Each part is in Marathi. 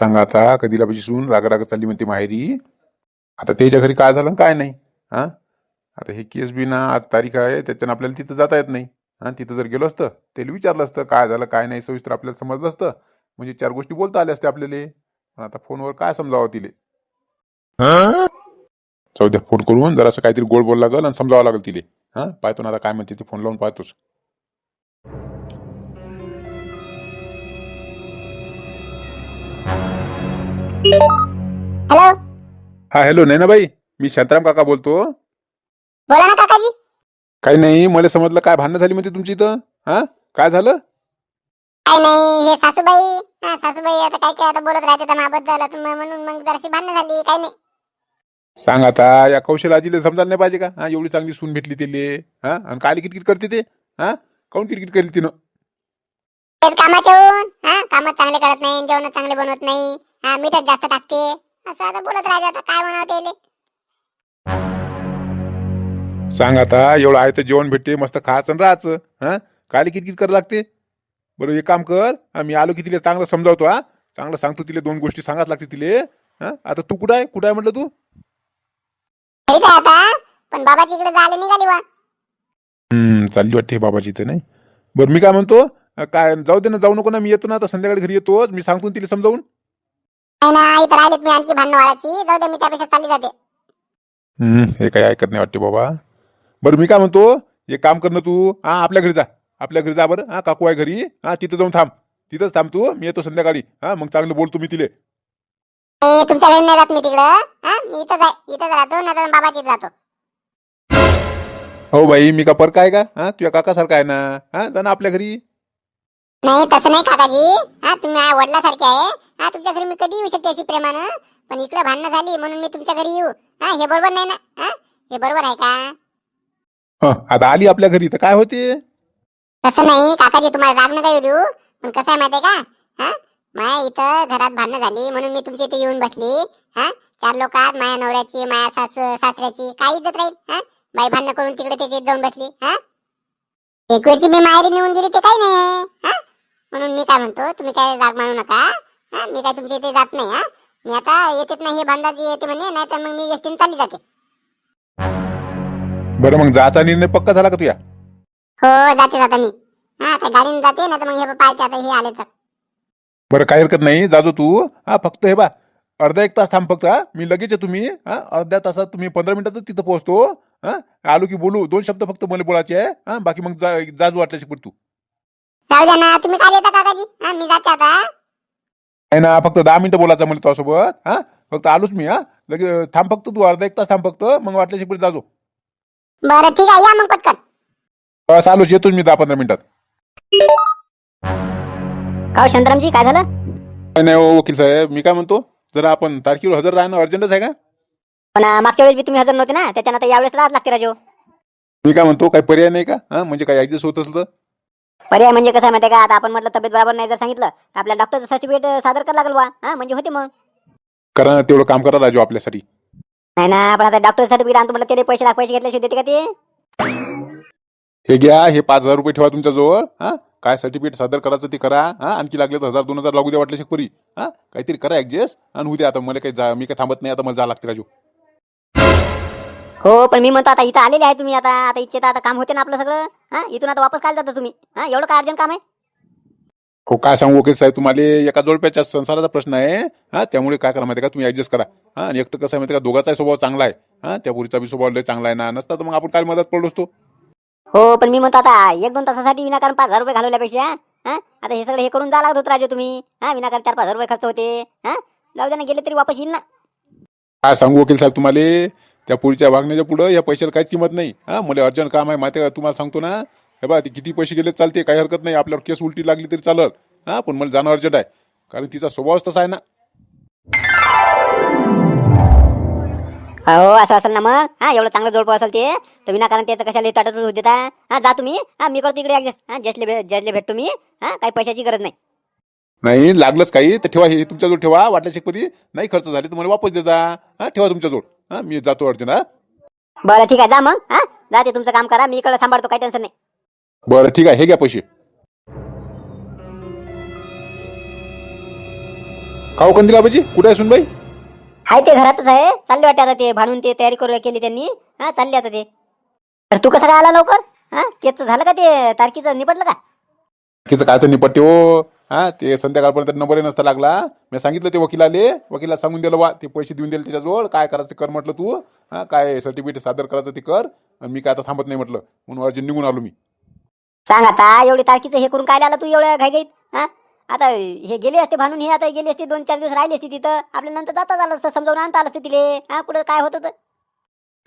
सांगा आता कधीला पाशी सून राग राग चालली म्हणते माहेरी. आता त्याच्या घरी काय झालं काय नाही. हा आता हे केस बी ना आज तारीख आहे त्याच्यानं आपल्याला तिथं जाता येत नाही. हा तिथं जर गेलो असतं त्याला विचारलं असतं काय झालं काय नाही सविस्तर आपल्याला समजलं असतं. म्हणजे चार गोष्टी बोलता आल्या असत्या आपल्याला. पण आता फोनवर काय समजावं तिले. जाऊ द्या फोन करून जरासं काहीतरी गोड बोल लागल आणि समजावं लागेल तिले. हा पाहतो ना आता काय म्हणते ते फोन लावून पाहतोच. हॅलो. हा हॅलो नैनाबाई, मी शांताराम काका बोलतो. बोला ना काकाजी. काही नाही मला समजलं काय भांडणं झाली म्हणते तुमची इथं. हा काय झालं. काय नाही हे सासूबाई. सासूबाई आता काय काय आता बोलत राहते तर माबद्दल म्हणून मग जराशी भांडणं झाली. काय नाही. सांग आता या कौशल आजीला समजायला नाही पाहिजे का. हा एवढी चांगली सून भेटली तिले. हा आणि काय किटकिट करते ते. हा काऊन किटकिट केली तिनं. तेच कामाचे होऊन कामच चांगले करत नाही, जेवण चांगले बनवत नाही, मीठच जास्त टाकते. असं आता बोलत राहते. आता काय म्हणावं त्याले. सांग आता एवढं आहे तर जेवण भेटते मस्त खायचं आणि राहायचं. हा काय किटकिट करायला लागते. बरं एक काम कर, मी आलो की तिला चांगलं समजावतो. हा चांगलं सांगतो तिला, दोन गोष्टी सांगाच लागते तिले. हा आता तू कुठं आहे म्हटलं तू. घरीच आहे आता, पण बाबाची इकडे जायला निघाली वा. चालली वाटते बाबाची इथे नाही. बरं मी काय म्हणतो, काय जाऊ दे ना, जाऊ नको ना, मी येतो ना आता संध्याकाळी घरी येतो. मी सांगतो ना तिला समजावून. नाही ना, इथं राहिलेत मी आणखी भांडण वाढायची. जाऊ दे, मी त्यापेक्षा चालली जाते. हे काही ऐकत नाही वाटते बाबा. बरं मी काय म्हणतो, एक काम कर ना तू. आपल्या घरी जा. आपल्या घरी जा बरं. काकू आहे घरी. तिथं जाऊन थांब. तिथंच थांब तू, मी येतो संध्याकाळी. मग चांगलं बोलतो मी तिले. तुमच्या घरी नाही जात मी तिकडं. मी इथंच आहे, इथंच राहतो. नाही तर बाबाचीच राहतो. हो बाई, मी का पर काय का. तुझ्या काकासारखा आहे ना. जा ना आपल्या घरी. नाही तसं नाही काकाजी. तुम्ही वडिलासारखे आहे. तुमच्या घरी मी कधी येऊ शकते अशी प्रेमानं. पण इकडे भांडणं झाली म्हणून मी तुमच्या घरी येऊ. हे बरोबर नाही ना. हे बरोबर आहे का. आता आली आपल्या घरी तर काय होते. तसं नाही काकाजी, तुम्हाला राग नका येऊ देऊ. पण कसं आहे माहितीये का, माया इथं घरात भांडणं झाली म्हणून मी तुमच्या इथे येऊन बसली. चार लोकात माया नवऱ्याची, माया सासऱ्याची काय इज्जत राहील. बाई भांडणं करून तिकडे त्याची जाऊन बसली. एक वेळची मी माहेरी निघून गेली ते काही नाही. म्हणून मी काय म्हणतो, तुम्ही काय राग मानू नका. मी काय तुमच्या इथे जात नाही. मी आता येतेच नाही, हे भांडाची येते म्हणे, नाही तर मग मी एसटीने चालली जाते. बरं मग जायचा निर्णय पक्का झाला का तुझ्या. हो जाते मी. आता गाडीने जाते, नाही तर मग हे पाहायचे आता हे आले तर. बरं काही हरकत नाही, जाजो तू. फक्त हे बा अर्धा एक तास थांब फक्त. मी लगेच आहे. तुम्ही अर्ध्या तासात, तुम्ही 15 मिनिटातच तिथं पोहोचतो. आलो की बोलू, 2 शब्द फक्त मला बोलायचे आहे. बाकी मग जाजू वाटल्याशी पुढे तू. जाऊ द्या ना, तुम्ही काय येता काकाजी. मी जाते आता. नाही ना, फक्त 10 मिनिटं बोलायचं मला तुझ्यासोबत. फक्त आलोच मी. लगेच थांब फक्त तू, अर्धा एक तास थांब फक्त, मग वाटल्याशी पुढे जाजो. बरं ठीक आहे, या मग पटकन. बस आलोच, येतो मी 10-15 मिनिटात. का शांतारामजी, काय झालं. नाही हो वकील साहेब, मी काय म्हणतो, जरा आपण तारखेवर हजर राहणं अर्जंटच आहे का. पण मागच्या वेळेस बी तुम्ही हजर नव्हते ना, त्याच्यानं यावेळेस राहत लागते राजो. मी काय म्हणतो, काही पर्याय नाही का. म्हणजे काही ऍडजस्ट होत असलं. पर्याय म्हणजे कसं माहिती का, आता आपण म्हटलं तब्येत बरोबर नाही जर सांगितलं तर आपल्याला डॉक्टरचं सर्टिफिकेट सादर करावं लागेल बा. म्हणजे होते मग. करा ना, तेवढं काम करा राजू आपल्यासाठी. नाही ना, पण आता डॉक्टर सर्टिफिकेट आणतो म्हटलं त्याला पैसे घेतल्याशिवाय देते का ते. हे घ्या, हे 5,000 रुपये ठेवा तुमच्या जवळ. काय सर्टिफिकेट सादर करायचं ते करा. आणखी लागले तर 1,000-2,000 लागू द्या वाटलं शेतकरी. काहीतरी करा ऍडजस्ट. आणि उद्या आता मला काही मी काही थांबत नाही, आता मला जा लागते राजू. हो पण मी म्हणतो, आता इथं आलेले आहे तुम्ही, आता इच्छेत आता काम होते ना आपलं सगळं. इथून आता वापस काय जाता तुम्ही. एवढं काय अर्जंट काम आहे. हो काय सांगू वकील साहेब, तुम्हाला एका जोडप्याच्या संसाराचा प्रश्न आहे. त्यामुळे काय करा माहिती का, तुम्ही ऍडजस्ट करा. आणि एक तर कसं आहे माहिती का, दोघांचाही स्वभाव चांगला आहे. त्या पुरीचा बी स्वभाव लय चांगला आहे ना, नसता तर मग आपण काय मदत पडलो असतो. हो पण मी म्हणतो, आता 1-2 तासासाठी विनाकारण 5,000 रुपये घालवल्यापेक्षा आता हे सगळं हे करून जा लागत होत राजू तुम्ही. विनाकारण 4-5,000 रुपये खर्च होते. जाऊ दे ना, गेले तरी वापस येईल ना. काय सांगू वकील साहेब तुम्हाला, त्या पुरीच्या वागण्याच्या पुढं या पैशाला काहीच किंमत नाही. मला अर्जंट काम आहे माहिती आहे का, तुम्हाला सांगतो ना. हे बा किती पैसे गेले चालते, काही हरकत नाही. आपल्यावर केस उलटी लागली तरी चालत. पण मला जाणं अर्जंट आहे, कारण तिचा स्वभावच तसा आहे ना. हो असं असेल ना मग. एवढं चांगलं जोडपं असेल ते तर विनाकारण त्याचं कशाला ताटत होत देता. जा तुम्ही. मी करतो इकडे ऍडजस्ट. जजले भेटतो मी. काही पैशाची गरज नाही. नाही लागलंच काही तर ठेवा, हे तुमच्याजवळ ठेवा. वाटल्या शेतकरी नाही खर्च झाले तर मला वापस दे जा. ठेवा तुमच्याजवळ. मी जातो अर्जंट. बरं ठीक आहे, जा मग. जा ते तुमचं काम करा, मी इकडे सांभाळतो, काही टेन्शन नाही. बरं ठीक आहे, हे घ्या पैसे. काहो कंदील आबाजी कुठे आहे सुनबाई? आहे ते घरातच आहे. चालले वाटते आता ते भांडून ते तयारी करू केली त्यांनी. हा चालले आता ते. तर तू कसं काय आला लवकर? हा केसचं झालं का ते तारखीचं निपटलं का? तिचं कायचं निपट्टे हो. हा ते संध्याकाळपर्यंत नंबरही नसता लागला. मी सांगितलं ते वकिलाले, वकिला सांगून दिलं वा ते पैसे देऊन दिले त्याच्याजवळ. काय करायचं ते कर म्हटलं तू. हा काय सर्टिफिकेट सादर करायचं ते कर. आणि मी काय आता थांबत नाही म्हटलं, म्हणून अर्जंट निघून आलो मी. सांग आता एवढी तारखीचं हे करून काय आला तू एवढ्या घाईघाईत? हा आता हे गेले असते भांडून, हे आता गेले असते 2-4 दिवस राहिले असते तिथं. आपल्या नंतर जाता झालं असतं, समजावून आणता आलं असतं तिले. हा कुठं काय होतं तर.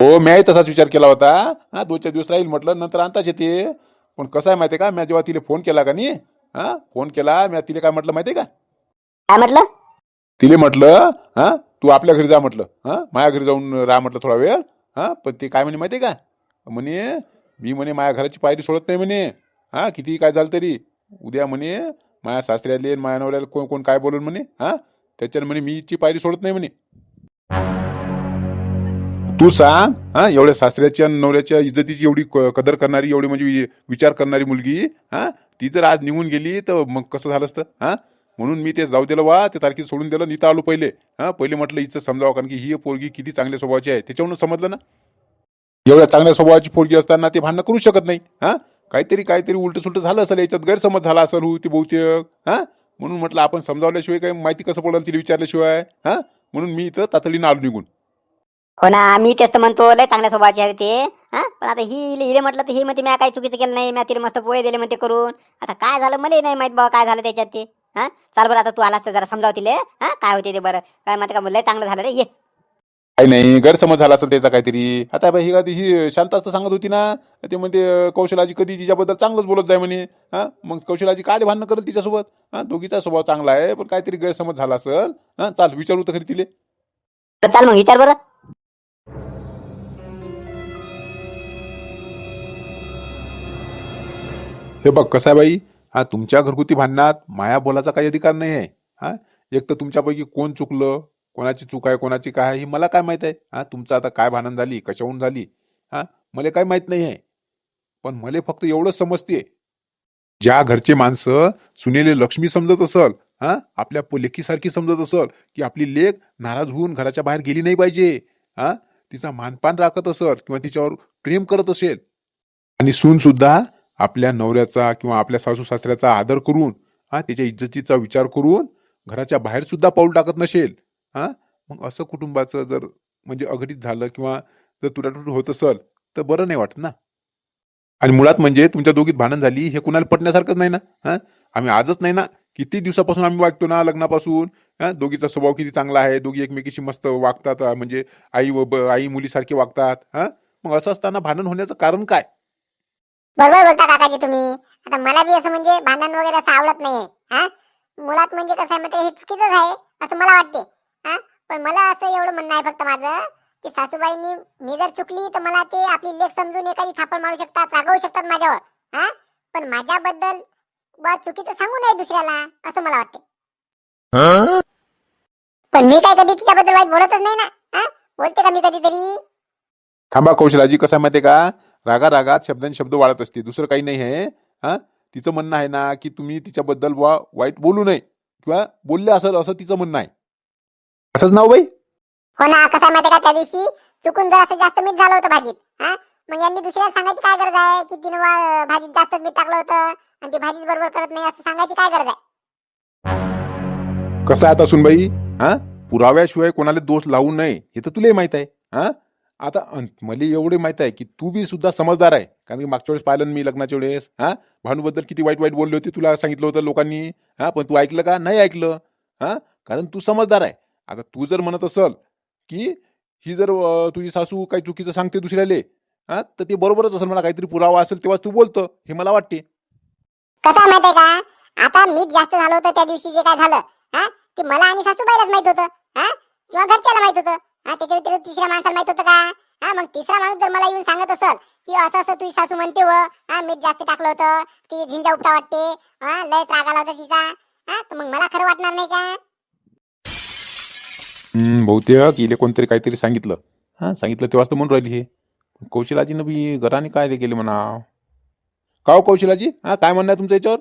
हो मी तसाच विचार केला होता. हा 2-4 दिवस राहील म्हटलं, नंतर आणताच येते. पण कसं आहे माहिती आहे का, मी जेव्हा तिला फोन केला का नाही, हा फोन केला मी तिला काय म्हटलं माहिती आहे का? काय म्हटलं? तिले म्हटलं हा तू आपल्या घरी जा म्हटलं, हा माझ्या घरी जाऊन राहा म्हटलं थोडा वेळ. हा पण ते काय म्हणे माहिती आहे का, म्हणे मी म्हणे माझ्या घराची पायरी सोडत नाही म्हणे. हा किती काय झालं तरी उद्या म्हणे माझ्या सासऱ्याले आणि माझ्या नवऱ्याला कोण कोण काय बोलून म्हणे. हा त्याच्यानं म्हणे मी इथची पायरी सोडत नाही म्हणे. तू सांग, हा एवढ्या सासऱ्याच्या आणि नवऱ्याच्या इज्जतीची एवढी कदर करणारी, एवढी म्हणजे विचार करणारी मुलगी, हा ती जर आज निघून गेली तर मग कसं झालं असतं. हा म्हणून मी ते जाऊ दिलं वा, ते तारखेत सोडून दिलं. नीता आलो पहिले. हा पहिले म्हटलं हिचं समजावं, कारण की ही पोरगी किती चांगल्या स्वभावाची आहे त्याच्यावरून समजलं ना. एवढ्या चांगल्या स्वभावाची पोरगी असताना ते भांडणं करू शकत नाही. हा काहीतरी काहीतरी उलट सुलट झालं असेल, याच्यात गैरसमज झाला असेल हो ती बहुतेक. हा म्हणून म्हटलं आपण समजावल्याशिवाय काही माहिती कसं पडेल तिला विचारल्याशिवाय. हा म्हणून मी इथं तातडीनं आलो निघून. हो ना, मी तेच तर म्हणतो लय चांगल्या स्वभावाची आहे ते. हा पण आता ही हिरे म्हटलं तर ही म्हणते मी काही चुकीचं केलं नाही, मी तिला मस्त पोहे दिले म्हणते करून. आता काय झालं मला नाही माहित बाबा काय झालं त्याच्यात ते. हा चाल बरं आता तू आलास तर जरा समजाव तिले. हा काय होते ते बरं काय म्हणते का, लय चांगलं झालं रे ये. काही नाही गैरसमज झाला असेल त्याचा काहीतरी. आता बाई ही शांत असतं सांगत होती ना, ते म्हणते कौशलाजी कधी तिच्याबद्दल चांगलंच बोलत जाय म्हणे. हा मग कौशलाजी काय भांडणं करेल तिच्यासोबत. हा दोघीचा स्वभाव चांगला आहे, पण काहीतरी गैरसमज झाला असेल. हा चाल विचारू तर खरी तिले. तर चाल मग विचार बरं. हे बघ कसं आहे बाई, हा तुमच्या घरगुती भांडणात माया बोलाचा काही अधिकार नाही आहे. हा एक तर तुमच्यापैकी कोण चुकलं, कोणाची चूक आहे कोणाची काय आहे ही मला काय माहित आहे. हा तुमचं आता काय भांडण झाली कशाहून झाली, हा मला काय माहित नाही आहे. पण मला फक्त एवढंच समजते, ज्या घरचे माणसं सुनेले लक्ष्मी समजत असल, हा आपल्या लेकीसारखी समजत असल, की आपली लेक नाराज होऊन घराच्या बाहेर गेली नाही पाहिजे, हा तिचा मानपान राखत असल किंवा तिच्यावर प्रेम करत असेल, आणि सून सुद्धा आपल्या नवऱ्याचा किंवा आपल्या सासू सासऱ्याचा आदर करून, हा त्याच्या इज्जतीचा विचार करून घराच्या बाहेर सुद्धा पाऊल टाकत नसेल, हा मग असं कुटुंबाचं जर म्हणजे अघटित झालं किंवा जर तुटाटूट होत असल तर बरं नाही वाटत ना. आणि मुळात म्हणजे तुमच्या दोघीत भांडण झाली हे कुणाला पटण्यासारखंच नाही ना. हा आम्ही आजच नाही ना, किती दिवसापासून आम्ही वागतो ना लग्नापासून. हा दोघीचा स्वभाव किती चांगला आहे, दोघी एकमेकीशी मस्त वागतात, म्हणजे आई मुलीसारखे वागतात. हा मग असं असताना भांडण होण्याचं कारण काय? बरोबर बोलता काकाजी तुम्ही. आता मला बी असं म्हणजे भांडण वगैरे असं आवडत नाहीये. हा मुळात म्हणजे कसं आहे माहिती हे चुकीचंच आहे असं मला वाटते. हा पण मला असं एवढं म्हणणं आहे फक्त माझं, की सासूबाईंनी मी जर चुकली तर मला ते आपली लेख समजून एखादी थापड मारू शकतात, रागवू शकतात माझ्यावर. हा पण माझ्याबद्दल बा चुकीचं सांगू नये दुसऱ्याला असं मला वाटते. पण मी काय कधी तिच्याबद्दल वाईट बोलतच नाही ना. हा बोलते का मी कधीतरी? थांबा कौशलाजी, कसं आहे माहिती का, रागा रागात शब्दांनी शब्द वाढत असते, दुसरं काही नाही आहे. हा तिचं म्हणणं आहे ना की तुम्ही तिच्याबद्दल वाईट बोलू नये किंवा बोलले असेल असं तिचं म्हणणं आहे. असंच नाव बाई. हो ना, कसं आहे माहिती का, त्या दिवशी चुकून जर असं जास्त मीठ झालं होतं भाजीत. हा मग यांनी दुसऱ्याला सांगायची काय गरज आहे की तिनं भाजीत जास्तच मीठ टाकलं होतं आणि ती भाजीच बरोबर करत नाही असं सांगायची काय गरज आहे? कसं आहे आता सुनबाई, हा पुराव्याशिवाय कोणाला दोष लावू नये हे तर तुलाही माहित आहे. हा आता मला एवढे माहित आहे की तू बी सुद्धा समजदार आहे, कारण की मागच्या वेळेस पाहिलं मी लग्नाच्या वेळेस, हा भानूबद्दल किती वाईट वाईट बोलले होते, तुला सांगितलं होतं लोकांनी. हा पण तू ऐकलं का? नाही ऐकलं. हा कारण तू समजदार आहे. आता तू जर म्हणत असल की ही जर तुझी सासू काही चुकीचं सांगते दुसऱ्याले, हा तर ते बरोबरच असेल, मला काहीतरी पुरावा असेल तेव्हा तू बोलतं हे मला वाटते. कसं आहे माहितीये का, आता मीठ जास्त झालं होतं त्या दिवशी जे काय झालं, हा ते मला आणि सासूबाईलाच माहित होतं. हा किंवा घरच्याला माहित होतं. हा त्याच्या व्यतिरिक्त तिसऱ्या माणसाला माहित होतं का? हा मग तिसरा माणूस जर मला येऊन सांगत असेल की असं असं तुझी सासू म्हणते व हा मीठ जास्त टाकलं होतं, तिची झिंजा उपटा वाटते, हा लयच राग आला होता तिचा, हा तर मग मला खरं वाटणार नाही का? बहुतेक इले कोणतरी काहीतरी सांगितलं. हा सांगितलं तेव्हाच तर म्हणून राहिली हे. कौशलाजीनं बी घराने काय ते केले म्हणा. का हो कौशलाजी, हा काय म्हणणं आहे तुमचं याच्यावर?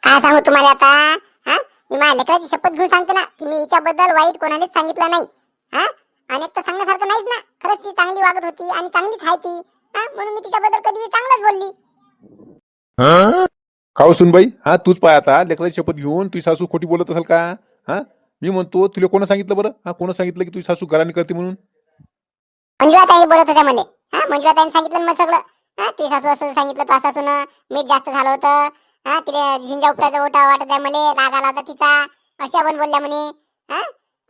काय सांगू तुम्हाला आता. हा मी माझ्या लेकराची शपथ घेऊन सांगते ना की मी हिच्याबद्दल वाईट कोणालाच सांगितलं नाही. हा आणि एक तर सांगण्यासारखं नाहीच ना, खरंच ती चांगली वागत होती आणि चांगलीच आहे ती. हा म्हणून मी तिच्याबद्दल कधी चांगलंच बोलली. खाऊ सुनबाई, हा तूच पाय आता लेकराची शपथ घेऊन तुझी सासू खोटी बोलत असेल का? हा मी म्हणतो तुला कोण सांगितलं बरं? हा कोण सांगितलं की तुझी सासू घराने करते म्हणून? मंजुळाताई बोलत होत्या मला. हा मंजुळाताईने सांगितलं ना मला सगळं. हा तुझी सासू असं सांगितलं, तो सासून मीठ जास्त झालं होतं. हा तिला झिंजा उपट्याचा ओटा वाटत आहे, मला राग आला होता तिचा, अशा पण बोलल्या म्हणे. हा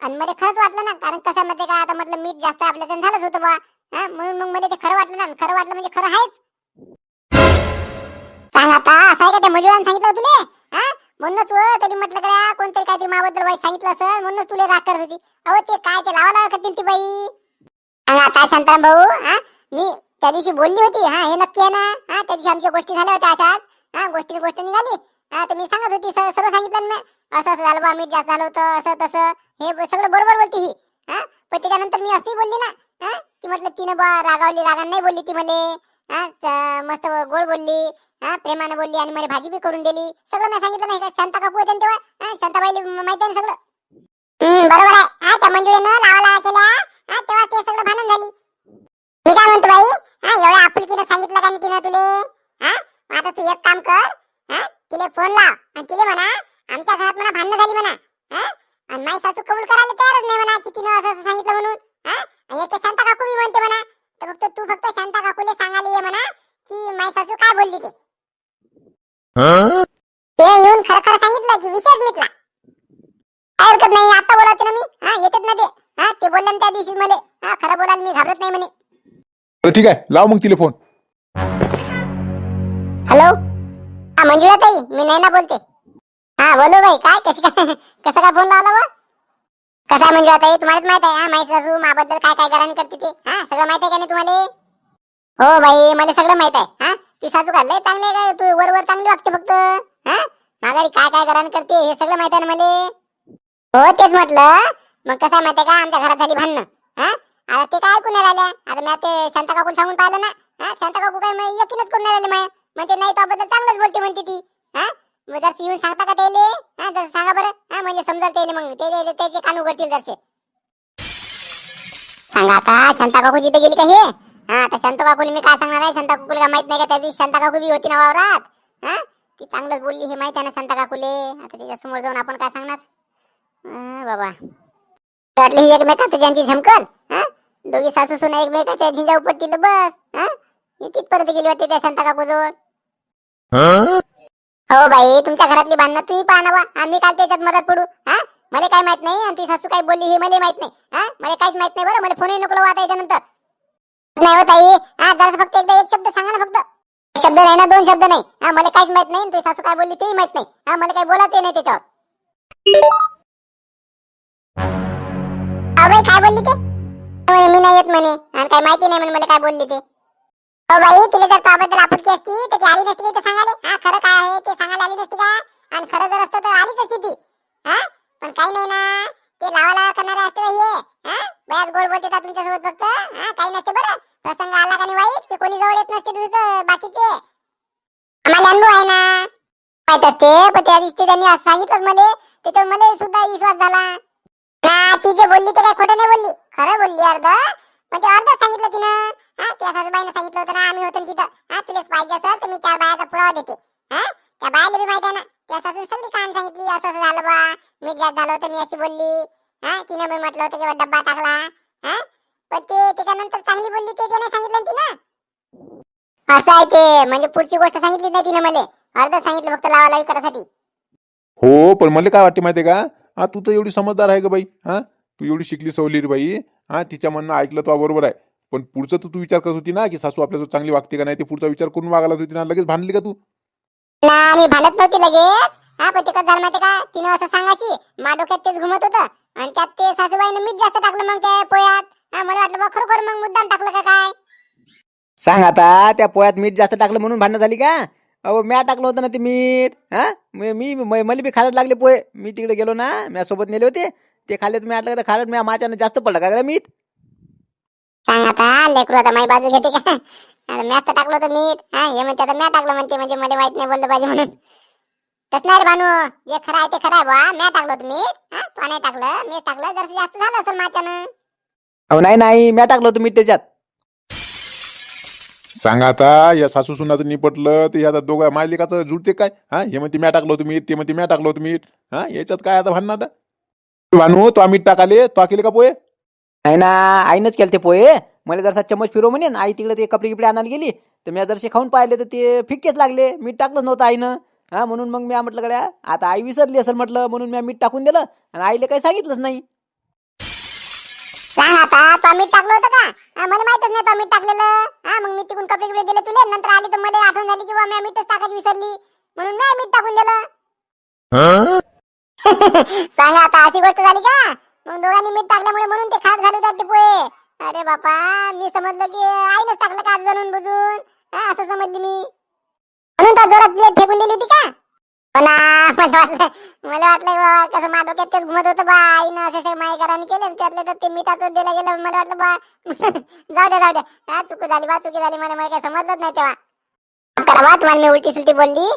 आणि मला खरंच वाटलं ना, कारण कसं माहिती का, आता म्हटलं मीठ जास्त आपल्याचं झालंच होतं बा. हा म्हणून मग मला ते खरं वाटलं ना, खरं वाटलं म्हणजे खरं आहेच. सांग आता, असं आहे का त्या मंजुळाने सांगितलं तुले? हा म्हणूनच तरी म्हटलं का कोणतरी काहीतरी माझ्याबद्दल वाईट सांगितलं असं, म्हणूनच तुला राग करत होती. अहो ते काय ते लावा लावा करतील ती बाई. सांग आता शांताराम भाऊ, हा मी त्या दिवशी बोलली होती, हा हे नक्की आहे ना? हा त्या दिवशी आमच्या गोष्टी झाल्या होत्या अशाच. हा गोष्टी निघाली. हा तर मी सांगत होती, सर्व सांगितलं ना, असं असं झालं बा, मीठ जास्त झालं होतं, असं तसं हे सगळं बरोबर बोलते ही. हा पण त्याच्यानंतर मी अशी बोलली ना, हा की म्हटलं तिने बा रागावली, रागाने नाही बोलली ती मले. हा मस्त गोड बोलली, हा प्रेमाने बोलली आणि मला भाजी बी करून दिली. सगळं मी सांगितलं नाही का? शांता काकू होते तेव्हा. हा शांताबाईला माहिती आहे ना सगळं. बरोबर आहे. हा त्या मंजुळीनं लावा केल्या, हा तेव्हा ते सगळं भांडण झाली. मी काय म्हणतो बाई, हा एवढ्या आपुलकीनं सांगितलं का तिनं तुले? हा आता तू एक काम कर, हा तिला फोन लाव आणि तिला म्हणा आमच्या घरात म्हणा भांडणं झाली म्हणा. हा आणि माझी सासू कबूल करायला तयारच नाही म्हणा की तिनं असं असं सांगितलं म्हणून. हा आणि एक तर शांता काकू मी म्हणते म्हणा, तर फक्त तू फक्त शांता काकूला सांगायला ये म्हणा की माझी सासू काय बोलली ते. ते येऊन खरं खरं सांगितलं की विषयच मिटला. काय हरकत नाही, आता बोलावते ना मी. हा येतात ना ते. हा ते बोलले ना त्या दिवशी मला, हा खरं बोलायला मी घाबरत नाही म्हणे. बरं ठीक आहे, लाव मग तिला फोन. हॅलो, हा मंजुळा ताई, मी नैना बोलते. हा बोलो बाई, काय कशी काय कसं काय फोन लावला व? कसं आहे मंजुळा ताई, तुम्हालाच माहित आहे, हा माझी सासू माझ्याबद्दल काय काय घराने करते ते. हा सगळं माहित आहे का नाही तुम्हाला? हो बाई, मला सगळं माहित आहे. हा ती सासू का लय चांगली आहे काय? तू वर चांगली वागते फक्त. हा माघारी काय काय घराने करते हे सगळं माहित आहे ना मला. हो तेच म्हटलं. मग कसं आहे माहिती का, आमच्या घरात झाली भांडणं. हा आता ते काय ऐकून नाही राहिल्या. आता मी ते शांता काकूला सांगून पाहिलं ना. हा शांता काकू काय यकीनच करून नाही राहिले माय, म्हणते नाही त्याबद्दल चांगलंच बोलते म्हणते ती. हा मग जर येऊन सांगता का त्याले? हा जर सांगा बरं, हा म्हणजे समजाल त्याले, मग ते त्याचे कान उघडतील जरसे. सांगा आता, शांता काकू जिथे गेली का हे? हा आता शांता काकूला मी काय सांगणार आहे? शांता काकूला माहित नाही का त्या दिवशी शांता काकू बी होती ना वावरात. हा ती चांगलंच बोलली हे माहित आहे ना शांता काकूले. आता त्याच्या समोर जाऊन आपण काय सांगणार? बाबा वाटलं ही एकमेकाचं ज्यांची झमकल, हा दोघी सासू सुना एकमेकाच्या झिंजा उपटतील बस. हा ही तिथपर्यंत गेली वाटते त्या शांता काकू जवळ. हो बाई, तुमच्या घरातली भांडणं तुम्ही पाहा ना बा, आम्ही काय त्याच्यात मदत पडू? हा मला काय माहित नाही आणि ती सासू काय बोलली हे मला माहित नाही. हा मला काहीच माहित नाही बरं, मला फोनही नको लावू आता याच्यानंतर. नाही होत आई, हा जरा फक्त एकदा एक शब्द सांगा ना फक्त. शब्द नाही ना, दोन शब्द नाही. हा मला काहीच माहित नाही, तुझी सासू काय बोलली तेही माहित नाही. हा मला काही बोलायचं नाही त्याच्यावर. बाई काय बोलली ते? मी नाही येत म्हणे आणि काय माहिती नाही म्हणे मला काय बोलली ते. हो बाई, तिला जर त्याबद्दल आपुलकी असती तर ती आली नसती का सांगाले? हा खरं काय आहे ते सांगायला आली नसती का? आणि खरं जर असतं तर आलीच असती ती. हा पण काही नाही ना, ते लावा करणारे असते हे. हा बऱ्याच गोड बोलते का तुमच्यासोबत फक्त? हा काही नसते बरं, प्रसंग आला का नाही वाईट की कोणी जवळ येत नसते दुसरं बाकीचे. आम्हाला अनुभव आहे ना, माहित असते. पण त्या दिवशी त्यांनी असं सांगितलंच मला, त्याच्यावर मला सुद्धा विश्वास झाला ना. ती जे बोलली ते काय खोटं नाही बोलली, खरं बोलली अर्ध. पण ते अर्धच सांगितलं तिनं. हा त्या सासूबाईनं सांगितलं होतं ना, आम्ही होतो तिथं. हा तुलाच पाहिजे असेल तर मी 4 बायाचा पुरावा देते. हा त्या बायाला बी माहिती आहे ना, त्या सासून सगळी कान सांगितली, असं असं झालं बा, मीठ जास्त झालं होतं, मी अशी बोलली. हा तिनं मी म्हटलं होतं किंवा डब्बा टाकला. हा पण ते त्याच्यानंतर चांगली बोलली ते नाही सांगितलं ना तिनं. असं आहे ते, म्हणजे पुढची गोष्ट सांगितली नाही तिनं मला, अर्धच सांगितलं फक्त लावा लावी करायसाठी. हो पण मला काय वाटते माहितीये का, हा तू तर एवढी समजदार आहे का बाई? हा तू एवढी शिकली सवली रे बाई. हा तिच्या म्हणणं ऐकलं तो बरोबर आहे, पण पुढचं तू विचार करत होती ना की सासू आपल्यासोबत चांगली वागते का नाही, ते पुढचा विचार करून वागायला होती ना, लगेच भांडली का तू? ना मी भांडत नव्हती लगेच. हा पण ते कसं झालं माहिती का, तिनं असं सांगाशी माझ्या डोक्यात तेच घुमत होतं आणि त्यात ते सासूबाईनं मीठ जास्त टाकलं मग त्या पोयात. हा मला वाटलं बा खरोखर मग मुद्दाम टाकलं का काय. सांग आता, त्या पोळ्यात मीठ जास्त टाकलं म्हणून भांडणं झाली का? अहो म्या टाकलं होतं ना ते मीठ. हा मला बी खायला लागले पोहे. मी तिकडे गेलो ना, म्या सोबत नेले होते, ते खाल्ले तुम्ही आटलं खाल्लं, म्या माझ्यानं जास्त पडलं का गड्या मीठ? सांग आता, लेकरू आता माझी बाजू घेते का? आता म्याच तर टाकलं होतं मीठ. हा हे म्हणते आता म्या टाकलं म्हणते, म्हणजे मला माहित नाही बोललं पाहिजे म्हणून. तस नाही रे भानू, जे खरं आहे ते खरं आहे बा. मी टाकलं तुम्ही, तो नाही टाकलं, मी टाकलं. जर जास्त झालं असेल माझ्यानं. अहो नाही नाही मी टाकलं होतं मीठ त्याच्यात. सांगा आता, या सासू सुनाचं निपटलं ते आता दोघं मायलिकाचं जुळते काय? हे म्हणते म्या टाकलं होतं मीठ, ते म्हणते म्या टाकलं होतं मीठ. याच्यात काय आता भांडणं आता? भानू, तो मीठ टाकाले, तो केले का पोहे? नाही ना, आईनंच केलं ते पोहे. मला जरसा चम्मच फिरव म्हणे, आई तिकडे ते कपडे गिपडे आणायला गेली, तर मी जरसे खाऊन पाहिले तर ते फिक्केच लागले. मीठ टाकलंच नव्हतं आईनं. म्हणून मग मी म्हटलं गड्या आता आई विसरली असेल म्हटलं, म्हणून मी मीठ टाकून दिलं आणि आईला काही सांगितलंच नाही. सांग आता, तो मीठ टाकलं होतं का? मला माहितच नाही तो मीठ टाकलेलं. मग मी तिकडून कपडे गिपडे दिले तुले, नंतर आली तर मला आठवण झाली की मी मीठच टाकायची विसरली, म्हणून मी मीठ टाकून दिलं. सांगा आता, अशी गोष्ट झाली का? मग दोघांनी मीठ टाकल्यामुळे म्हणून ते खास झाले होते ते पोहे. अरे बापा, मी समजलं की आईनच टाकलं का जाणून बुजून. असं समजली मी, म्हणून तर जोरात प्लेट फेकून दिली होती का? पण मला वाटलं बा कसं माझ्या डोक्यात तेच घुमत होतं बा. आईनं असे मायकरांनी केले, त्यातले तर ते मिठाचं दिलं गेलं. मला वाटलं बा जाऊ द्या. चुकी झाली मला काही समजलंच नाही तेव्हा. करा बा, तुम्हाला मी उलटी सुलटी बोलली.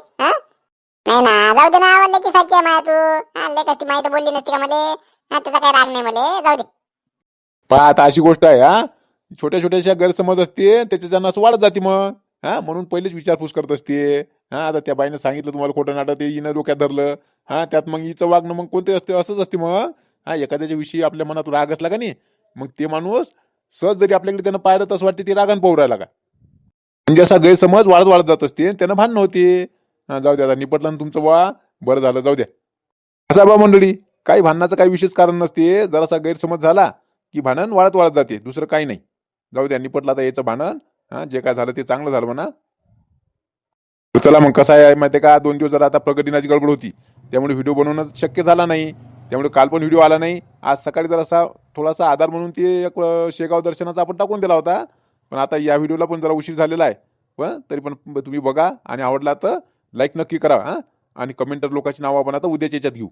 नाही ना, जाऊ दे ना. लेकी सारखी आहे माया तू. लेकाची माहिती बोलली नसती का मला? त्याचा काही राग नाही मला, जाऊ दे. पहा आता, अशी गोष्ट आहे. छोट्या छोट्याशा गैरसमज असते, त्याच्यानं असं वाढत जाते मग. म्हणून पहिलेच विचारपूस करत असते. आता त्या बाईनं सांगितलं तुम्हाला खोटं नाटक, ते हिनं डोक्यात धरलं. त्यात मग हिचं वागणं मग कोणते असते? असंच असते मग. एखाद्याच्या विषयी आपल्या मनात राग असला का नाही, मग ते माणूस सहज जरी आपल्याकडे त्यानं पाहिलं तसं वाटते ते रागान पाहू राहिला का. म्हणजे असा गैरसमज वाढत जात असते, त्यानं भांडणं होते. जाऊ द्या, आता निपटलं ना तुमचं बा, बरं झालं, जाऊ द्या. असा बा मंडळी, काही भांडणाचं काही विशेष कारण नसते. जरासा गैरसमज झाला की भांडण वाढत जाते, दुसरं काही नाही. जाऊ द्या, निपटलं आता याचं भांडण. जे काय झालं ते चांगलं झालं म्हणा. चला मग, कसं आहे माहिती आहे का, 2 दिवस जरा आता प्रगतीनाची गडबड होती, त्यामुळे व्हिडिओ बनवणं शक्य झाला नाही. त्यामुळे काल पण व्हिडिओ आला नाही. आज सकाळी जरासा थोडासा आधार म्हणून ते एक शेगाव दर्शनाचा आपण टाकून दिला होता. पण आता या व्हिडिओला पण जरा उशीर झालेला आहे. पण तरी पण तुम्ही बघा, आणि आवडला तर लाईक नक्की करा. आणि कमेंटर लोकांची नावं आपण आता उद्याच्या याच्यात घेऊ.